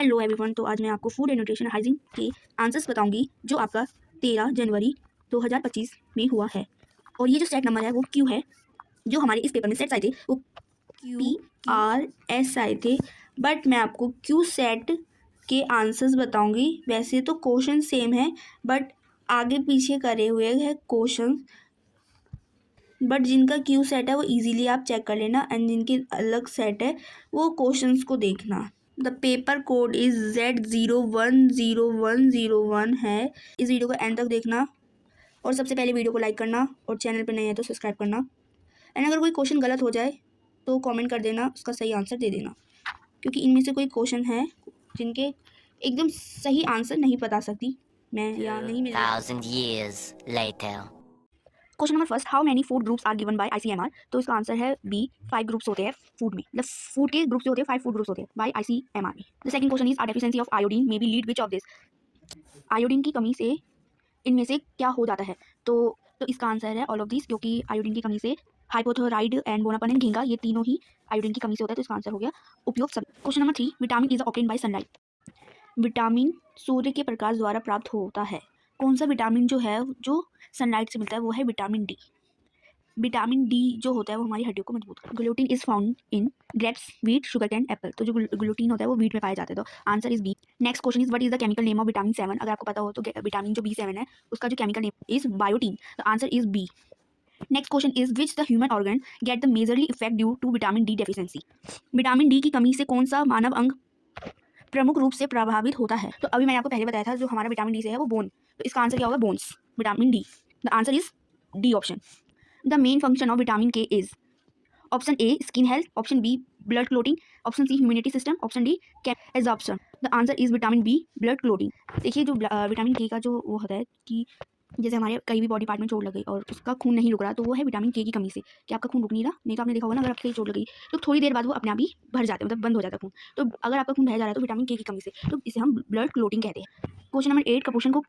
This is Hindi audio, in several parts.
Hello everyone. तो आज मैं आपको फूड एंड न्यूट्रिशन हाइजीन के आंसर्स बताऊंगी जो आपका 13 जनवरी 2025 में हुआ है। और ये जो सेट नंबर है वो क्यू है। जो हमारे इस पेपर में सेट्स आए थे वो QRS आए थे, बट मैं आपको क्यू सेट के आंसर्स बताऊंगी। वैसे तो क्वेश्चन सेम है बट आगे पीछे करे हुए हैं क्वेश्चन, बट जिनका क्यू सेट है वो इजीली आप चेक कर लेना एंड जिनके अलग सेट है वो क्वेश्चंस को देखना। The paper code is Z010101 है। इस वीडियो को एंड तक देखना और सबसे पहले वीडियो को लाइक करना और चैनल पर नए हैं तो सब्सक्राइब करना। एंड अगर कोई क्वेश्चन गलत हो जाए तो कमेंट कर देना, उसका सही आंसर दे देना, क्योंकि इनमें से कोई क्वेश्चन है जिनके एकदम सही आंसर नहीं बता सकती मैं या नहीं मिल 2,000 years later. Question number first, how many food groups are given by ICMR। तो इसका आंसर है बी, 5 ग्रुप्स होते हैं फूड में। मतलब फूड के ग्रुप्स जो होते हैं 5 फूड ग्रुप्स होते हैं बाय ICMR में। The second question is are deficiency of iodine may be lead which of this. Iodine की कमी से इनमें से क्या हो जाता है। तो इसका आंसर है ऑल ऑफ दिस, क्योंकि आयोडीन की कमी से हाइपोथोराइड एंड बोनापन एंड घिंगा ये तीनों ही आयोडीन की कमी से होता है। तो इसका आंसर हो गया उपयोग सब। Question number 3, vitamin is obtain by sunlight. Vitamin सूर्य के प्रकाश द्वारा प्राप्त होता है। कौन सा विटामिन जो है जो सनलाइट से मिलता है वो है विटामिन डी। विटामिन डी जो होता है वो हमारी हड्डियों को मजबूत करता है। Gluten is found in grapes, wheat, sugar cane, Apple. तो जो ग्लूटीन होता है वो व्हीट में पाया जाता है। तो answer is B. Next question is what is the chemical name of vitamin 7। अगर आपको पता हो तो विटामिन जो B7 है उसका जो केमिकल नेम इज बायोटीन। तो answer is B. Next question is which the human organ get the majorly effect due to vitamin D deficiency. Vitamin D की कमी से कौन सा मानव अंग प्रमुख रूप से प्रभावित होता है। तो अभी मैंने आपको पहले बताया था जो हमारा विटामिन डी से है वो बोन। तो इसका आंसर क्या होगा, bones, vitamin D. The answer is D option. The main function of vitamin K is option A skin health, option B blood clotting, option C humidity system, option D absorption. The answer is vitamin B blood clotting. देखिए जो विटामिन के का जो वो होता है कि जैसे हमारे कहीं भी बॉडी पार्ट में चोट लग गई और उसका खून नहीं रुक रहा तो वो है विटामिन के की कमी से कि आपका खून रुक नहीं रहा। नहीं तो आपने देखा होगा ना, अगर आपकी चोट लग गई तो थोड़ी देर बाद वो अपने आप ही भर जाते हैं, मतलब बंद हो जाता है खून। तो अगर आपका खून बह जा रहा है तो विटामिन के की कमी से, तो इसे हम ब्लड क्लोटिंग कहते हैं। क्वेश्चन नंबर 8, कुपोषण को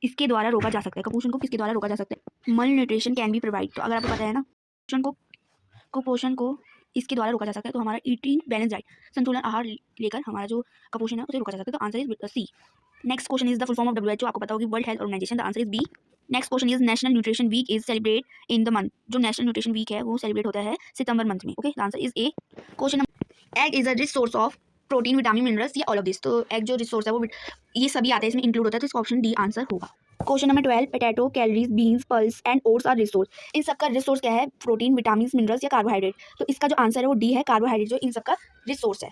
इसके द्वारा रोका जा सकता है। कुपोषण को किसके द्वारा रोका जा सकता है। मल न्यूट्रिशन कैन बी प्रोवाइड। तो अगर आपको पता है ना कुपोषण को इसके द्वारा रोका जा सकता है तो हमारा ईटिंग बैलेंस डाइट, संतुलन आहार लेकर हमारा जो कुपोषण है उसे रोका जा सकता है। तो answer is C. Next question is the full form of WHO। आपको पता होगी world health organisation. The answer is B. Next question is national nutrition week is celebrate in the month. जो नेशनल न्यूट्रिशन वीक है वो सेलिब्रेट होता है सितंबर मंथ में। Okay, the answer is A. Question number, egg is a rich source of protein, vitamin, minerals या ऑल ऑफ दिस। तो एग जो रिसोर्स है वो ये सभी आते हैं, इसमें इंक्लूड होता है। तो इसका ऑप्शन डी आंसर होगा। Question number 12, potato, calories, beans, pulse and oats are resource. इन सबका रिसोर्स क्या है, प्रोटीन, विटामिन, मिनरल्स या कार्बोहाइड्रेट। तो इसका जो आंसर है वो डी है, कार्बोहाइड्रेट जो इन सबका रिसोर्स है।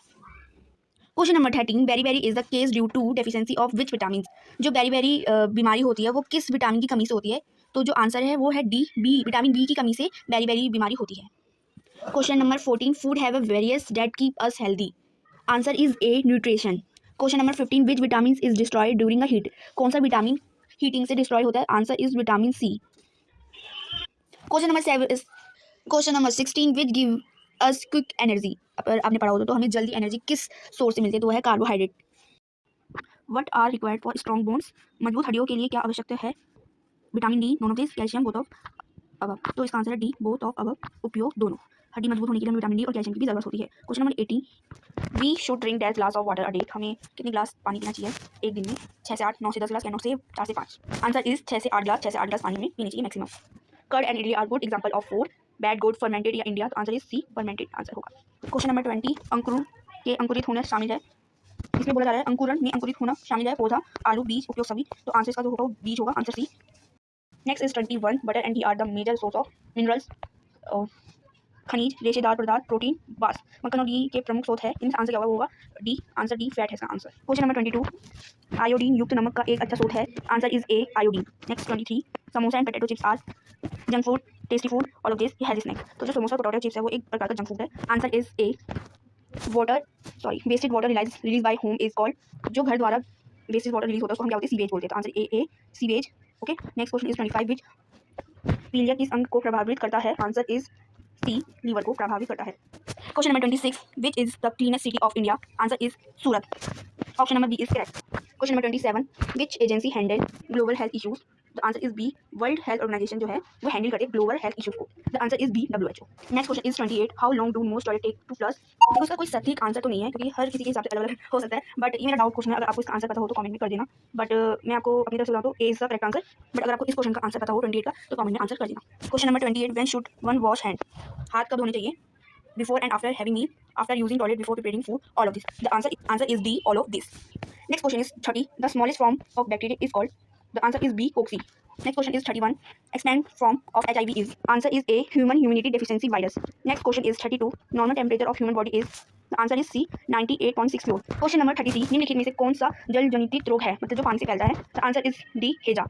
Question number 13, beri beri is the case due to deficiency of which vitamin. जो बेरी बेरी बीमारी होती है वो किस विटामिन की कमी से होती है। तो जो आंसर है वो है डी, बी, विटामिन बी की कमी से बेरी बेरी बीमारी होती है। Question number 14, food have a various that keep us healthy. Answer is A, nutrition. Question number 15, which vitamin is destroyed during a heat. कौन सा विटामिन हीटिंग से डिस्ट्रॉय होता है। Answer is vitamin C. Question number 16, which give us quick energy. अगर आपने पढ़ा होता तो हमें जल्दी एनर्जी किस सोर्स से मिलती है, तो वह है carbohydrate. What are required for strong bones. मजबूत हड्डियों के लिए क्या आवश्यकता है। Vitamin D, none of this, calcium, both of above. तो इसका आंसर है डी, बोथ ऑफ अबव, उपयोग दोनों। हड्डी मजबूत होने के लिए हमें विटामिन डी और कैल्शियम की भी जरूरत होती है। Question number 18, we should drink 10 glass of water a day. हमें कितने ग्लास पानी पीना चाहिए एक दिन में। 6 से 8, 9 से 10 ग्लास, 9 से 4 से 5। आंसर इज 6 से 8 ग्लास। 6 से 8 ग्लास पानी में पीनी चाहिए maximum. Curd and idli are good example of food. Bad, good, fermented या इंडिया। तो answer is C, fermented answer होगा। क्वेश्चन नंबर 20, अंकुर के अंकुरित होना शामिल है। इसमें बोला जा रहा है अंकुरण में अंकुरित होना शामिल है पौधा, आलू, बीज, उपयोग सभी। तो आंसर इसका जो होगा बीज होगा, answer C. Next is 21, butter and ghee are the major source of minerals. खनिज, रेशेदार पदार्थ, प्रोटीन, बास। मक्खन और घी के प्रमुख स्रोत है। इनमें आंसर क्या होगा डी, आंसर डी, फैट है इसका आंसर। क्वेश्चन नंबर 22, आयोडीन युक्त नमक का एक अच्छा स्रोत है। Answer is A, iodine. Next 23, samosa and potato chips are junk food, tasty food, all of this, healthy snack. तो जो समोसा पोटैटो चिप्स है वो एक प्रकार का जंक फूड है। Answer is A, wasted water release by home is called. जो घर द्वारा वेस्टेज वाटर रिलीज होता है उसको हम क्या बोलते हैं, सीवेज बोलते हैं। तो answer A, sewage. Okay, next question is 25, विच पीलिया किस अंग को प्रभावित करता है। आंसर इज सी, लीवर को प्रभावित करता है। Question number 26, which is the cleanest city of India. Answer is Surat. Option number B is correct. Question number 27, which agency handle global health issues. The answer is B, world health organisation जो है वो हैंडल करती है ग्लोबल हेल्थ इशूज को। The answer is B, WHO। Next question is 28, how long do most toilet take to flush. देखो इसका कोई सटीक आंसर तो नहीं है क्योंकि हर किसी के हिसाब से अलग अलग हो सकता है, बट ये मेरा डाउट क्वेश्चन है। अगर आपको इसका आंसर पता हो तो कमेंट में कर देना, बट मैं आपको अपनी तरफ से बताऊँ तो A is the correct answer. But अगर आपको इस क्वेश्चन का आंसर पता हो 28 का तो कमेंट में आंसर कर देना। Question number 28, when should one wash hand. हाथ कब धोने चाहिए? Before and after having meal, after using toilet, before preparing food, all of this. The answer is D, all of this. Next question is 30. The smallest form of bacteria is called. The answer is B, cocci. Next question is 31. Expand form of HIV is. Answer is A, human immunity deficiency virus. Next question is 32. Normal temperature of human body is. The answer is C, 98.6 floor. Question number 33. निम्नलिखित में से कौन सा जल जनित रोग है, मतलब जो पानी से फैलता है? The answer is D, हैजा.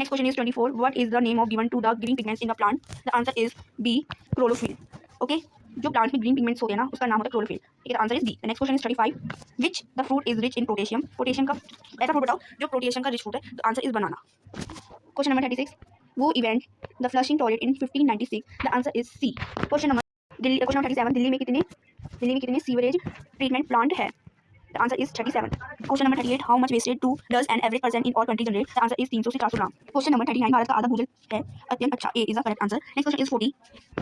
Next question is 24. What is the name of given to the green pigments in the plant? The answer is B, chlorophyll. Okay. जो प्लांट में ग्रीन पिगमेंट्स होते हैं ना उसका नाम होता है क्लोरोफिल। ठीक है, answer is D. Next question is 35, which the fruit is rich in potassium. Potassium का ऐसा फ्रूट बताओ जो पोटेशियम का रिच फ्रूट है। तो answer is banana. Question number 36, who invented the flushing toilet in 1596। The answer is C. Question number 37, Delhi में कितने सीवरेज ट्रीटमेंट प्लांट है? The answer is 37. Question number 38. How much wastage does an average person in all countries generate? The answer is 300 से 400 ग्राम. Question number 39. भारत का आधा भोजन है अत्यंत अच्छा. A is the correct answer. Next question is 40.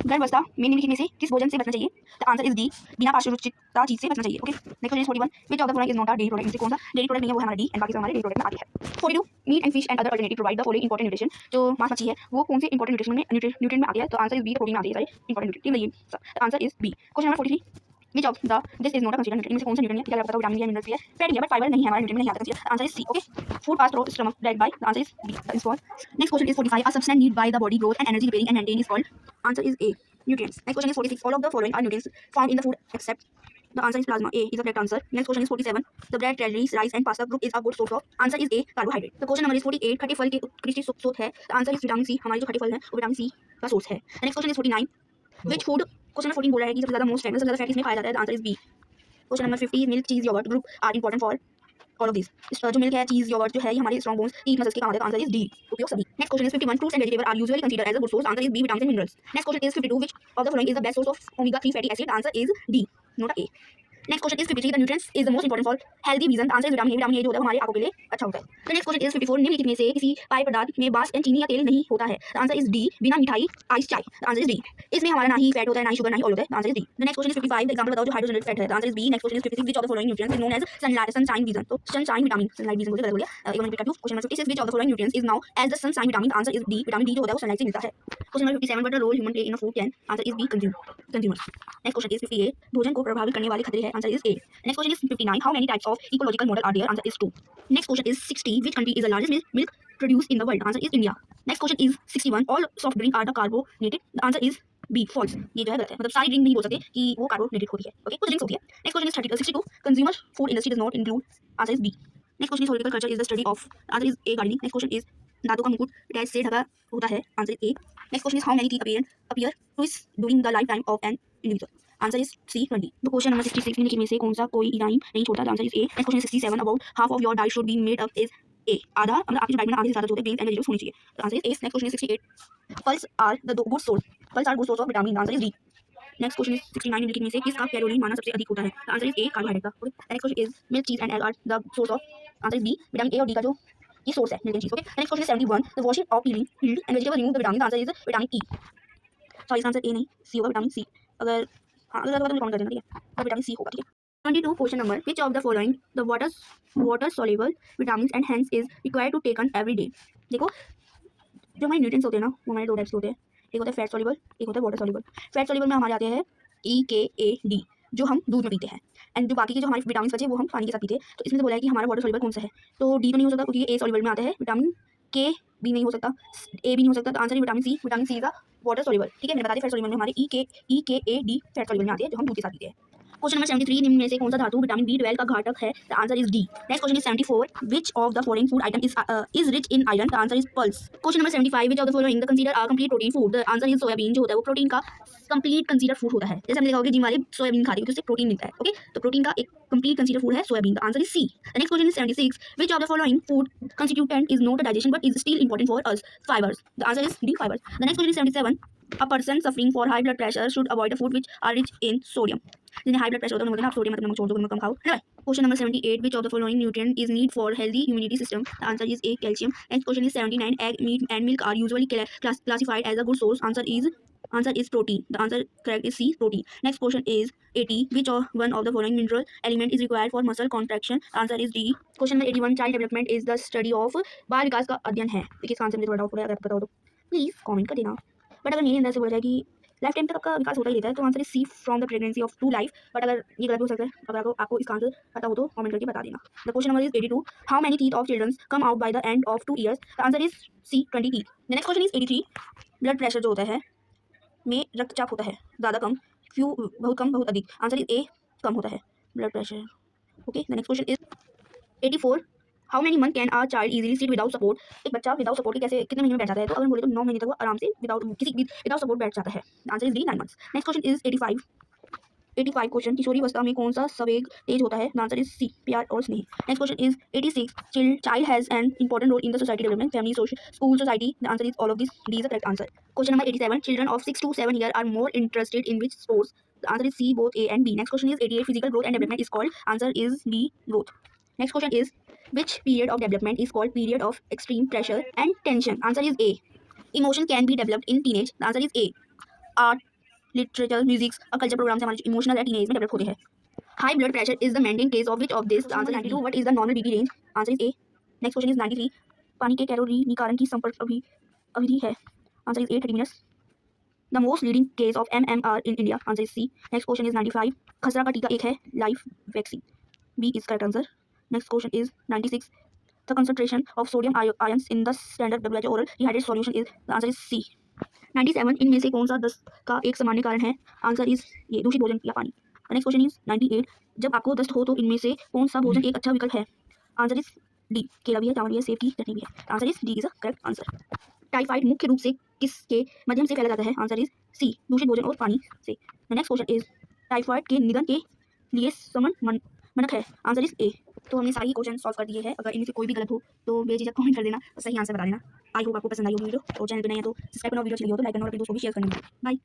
गर्भावस्था में निम्नलिखित में से किस भोजन से बचना चाहिए? The answer is D. बिना पार्श्वरूचिता चीज से बचना चाहिए. Okay. Next question is 41. Which of the following is not a dairy product? इनसे कौन सा dairy product नहीं है वो हमारा D and बाकी सब हमारे dairy product में आती है. 42. Meat and fish and other alternative provide the following important nutrition. जो मांस मच्छी है वो कौन से important nutrient में आती है? तो आंसर इज बी, प्रोटीन में आती है सारे important nutrient. The answer is B. Question number 43. Which of the this is not a considered nutrient? इनमें से कौन सा न्यूट्रिएंट है? क्या पता विटामिन या मिनरल्स है, फैट है, बट फाइबर नहीं है, हमारा न्यूट्रिएंट में नहीं आता consider. Answer is C. Okay. Food pass through stomach bread by. The answer is B, that is four. Next question is 45. A substance need by the body growth and energy repairing and maintain is called. Answer is A, nutrients. Next question is 46. All of the following are nutrients found in the food except. The answer is plasma. A is the correct answer. Next question is 47. The bread, cereals, rice and pasta group is a good source of. Answer is A, carbohydrate. The question number is 48. खट्टे फल के उत्कृष्ट स्रोत है. The answer is vitamin C. हमारे जो खट्टे फल हैं वो विटामिन सी का सोर्स है. Next question is 49. Which food, question number 14 बोला है कि सबसे ज्यादा मोस्ट फैट, सबसे ज्यादा फैट किसमें पाया जाता है? The answer is B. Question number 50. Milk, cheese, yoghurt group are important for all of this. जो मिल्क है, चीज, योगर्ट जो है ये हमारे स्ट्रॉन्ग बोन्स, ईट मसल्स के काम आते हैं. आंसर इज डी, उपयोग सभी. Next question is 51. Fruits and vegetable are usually considered as a good source. Answer is B, vitamin and minerals. Next question is 52. Which of the following is the best source of omega 3 fatty acid? Answer is D, not A. Next question is 53. The nutrients is the most important for healthy vision. Answer is vitamin A. Vitamin A जो होता है हमारी आंखों के लिए अच्छा होता है. The next question is 54. निम्नलिखित में से किसी पेय पदार्थ में बांस, चीनी या तेल नहीं होता है? द आंसर इज डी, बिना मिठाई, आइस, चाय. The answer is D. इसमें हमारा ना ही फैट होता है, ना ही शुगर, ना ही ऑयल होता है. The answer is D. The next question is 55. Example बताओ जो हाइड्रोजनेटेड फैट है. The answer is B. Next question is 56. Which of the following nutrients is known as sunshine vision. तो सनशाइन विटामिन, सनलाइट विजन बोलते हैं, गलत हो गया. एक बार रिपीट करती हूं. Question number 56. Which of the following nutrients is known as the sunshine vitamin? The answer is D, vitamin D जो होता है वो सनलाइट से मिलता है. Question number 57. What the role human play in a food chain? Answer is B, consumers. Next question is 58. भोजन को प्रभावित करने वाले खतरे हैं. Answer is A. Next question is 59. How many types of ecological model are there? Answer is 2. Next question is 60. Which country is the largest milk produced in the world? Answer is India. Next question is 61. All soft drink are the carbonated. The answer is B, false. ये जो है गलत है, मतलब सारी ड्रिंक नहीं बोल सकते कि वो कार्बोनेटेड होती है. ओके, कुछ ड्रिंक्स होती है. Next question is 62. Consumer food industry does not include. Answer is B. Next question is horticulture is the study of. Answer is A, gardening. Next question is दांतों का मुकुट डैश से ढका होता है. Answer is A. Next question is how many teeth appear twice during the life time of an individual. Answer is C, 20. तो क्वेश्चन नंबर 66. निम्नलिखित में से कौन सा कोई इनाम नहीं छोड़ता? Answer is A. Next question is 67. About half of your diet should be made up is a. आधा, मतलब आपकी जो डाइट में आधे से ज्यादा जो होते हैं ग्रेन्स एंड वेजिटेबल्स होनी चाहिए. तो answer is A. Next question is 68. Pulse are the good source. Pulse are good source of vitamin. Answer is D. Next question is 69. निम्नलिखित में से किसका कैलोरी माना सबसे अधिक होता है? आंसर इज ए, कार्बोहाइड्रेट का. Okay. Next question is milk, cheese and egg are the source of. Answer is B, vitamin A और डी का जो ये सोर्स है milk and cheese. Okay. Next question is 71. The washing of peeling and vegetable remove the vitamin. Answer is vitamin E. Sorry, इसका आंसर ए नहीं, सी होगा, विटामिन सी. अगर हाँ अगर तो काउंट कर देना. ठीक है, तो विटामिन सी होगा. ठीक है. 22. Question number. Which of the following the water soluble vitamin and hence is required to taken every day? देखो जो हमारे न्यूट्रिएंट्स होते हैं ना वो हमारे 2 टाइप्स के होते हैं. एक होता है फैट सॉल्युबल, एक होता है वाटर सॉल्युबल. फैट सॉल्युबल में हमारे आते हैं ई, के, ए, डी जो हम दूध में पीते हैं, एंड जो बाकी के जो हमारे विटामिन बचे वो हम पानी के साथ पीते हैं. तो इसमें से बोला है कि हमारा वाटर सॉल्युबल कौन सा है? तो डी तो नहीं हो सकता क्योंकि ए सॉल्युबल में आता है. विटामिन के भी नहीं हो सकता, ए भी नहीं हो सकता. तो आंसर है विटामिन सी. विटामिन सी का वाटर सॉल्युबल. ठीक है, मैंने बता दिया. फैट सॉल्युबल में हमारे ई, के, ए, डी फैट सॉल्युबल में आते हैं जो हम दूध के साथ पीते हैं. Question number 73. निम्न में से कौन सा धातु विटामिन B12 का घटक है? The answer is D. Next question is 74. Which of the following food item is rich in iron? The answer is pulse. Question number 75. Which of the following the consider are complete protein food? The answer is soybean जो होता है वो प्रोटीन का कंप्लीट कंसीडर फूड होता है. जैसे हमने देखा होगा जिम वाले सोयाबीन खाते हैं तो उससे प्रोटीन मिलता है. ओके, तो प्रोटीन का एक कंप्लीट कंसीडर फूड है soybean. The answer is C. The next question is 76. Which of the following food constituent is not digestion but is still important for us? Fibres. The answer is D, fibres. The next question is 77. A person suffering for high blood pressure should avoid the food which are rich in sodium. जिन्हें हाई ब्लड प्रेशर होता है उन्हें बोलते हैं आप सोडियम मतलब नमक छोड़ दो, नमक कम खाओ, है ना. Question number 78. Which of the following nutrient is need for healthy immunity system? The answer is A. Calcium. Next question is 79. Egg, meat, and milk are usually classified as a good source. Answer is protein. The answer correct is C. Protein. Next question is 80. Which of one of the following mineral element is required for muscle contraction? The answer is D. Question number 81. Child development is the study of बाल विकास का अध्ययन है. देखिए इसका आंसर मुझे थोड़ा डाउट हो रहा है, अगर आपको पता हो तो प्लीज कमेंट कर देना. बट अगर मेरे अंदर से बोला जाए कि लाइफ टाइम तक आपका विकास होता ही रहता है, तो answer is C from the pregnancy of to life. But अगर ये गलत हो सकता है, अगर आपको इसका आंसर पता हो तो कमेंट करके बता देना. The question number is 82. How many teeth of children come out by the end of 2 years? The answer is C 20 teeth. The next question is 83. Blood pressure जो होता है में रक्तचाप होता है ज़्यादा कम, फ्यू बहुत कम बहुत अधिक? आंसर इज ए कम होता है blood pressure. Okay. The next question is 84. How many month can a child easily sit without support? एक बच्चा विदाउट सपोर्ट के कैसे कितने महीने में बैठ जाता है? तो अगर बोले तो 9 महीने तक वो आराम से विदाउट सपोर्ट बैठ जाता है. Answer is D 9 months. Next question is 85 question. किशोरी अवस्था में कौन सा संवेग तेज होता है? आंसर इज सी प्यार और स्नेह. Next question is 86. Child has an important role in the society development, family, school, society. The answer is all of this. D is the correct answer. Question number 87. Children of 6 to 7 years are more interested in which sports? The answer is C both A and B. Next question is 88. Physical growth and development is called? Answer is B growth. Next question is, which period of development is called period of extreme pressure and tension? Answer is A. Emotion can be developed in teenage. The answer is A. Art, literature, music और culture program से हमारे emotional या teenage में develop होते हैं. High blood pressure is the main case of which of this? The answer is 92. What is the normal BP range? Answer is A. Next question is 93. पानी के कैलोरी निकारण की संपर्क अवधि है? Answer is A. 30 minutes. The most leading case of MMR in India? Answer is C. Next question is 95. खसरा का टीका एक है live vaccine. B is correct answer. Next question is 96. The concentration of sodium ions in the standard WHO oral dehydrated solution is? The answer is C. 97. इनमें से कौन सा 10 का एक सामान्य कारण है? आंसर इज ये दूषित भोजन या पानी. Next question is 98. जब आपको दस्त हो तो इनमें से कौन सा भोजन एक अच्छा विकल्प है? Answer is D. केला भी है, चावल भी है, सेब की चटनी भी है. Answer is D is a correct answer. Typhoid मुख्य रूप से किसके माध्यम से फैला जाता है? आंसर इज सी दूषित भोजन और पानी से. नेक्स्ट क्वेश्चन इज टाइफाइड के निधन के लिए समन मनक है? आंसर इज ए. तो हमने सारी क्वेश्चन सॉल्व कर दिए हैं. अगर इनमें से कोई भी गलत हो तो बेझिझक कमेंट कर देना और सही आंसर बता देना. आई होप आपको पसंद आई होगी वीडियो, और चैनल पे नए हैं तो सब्सक्राइब करना, वीडियो अच्छी लगी हो तो लाइक करना और अपने दोस्तों को भी शेयर करना. बाय.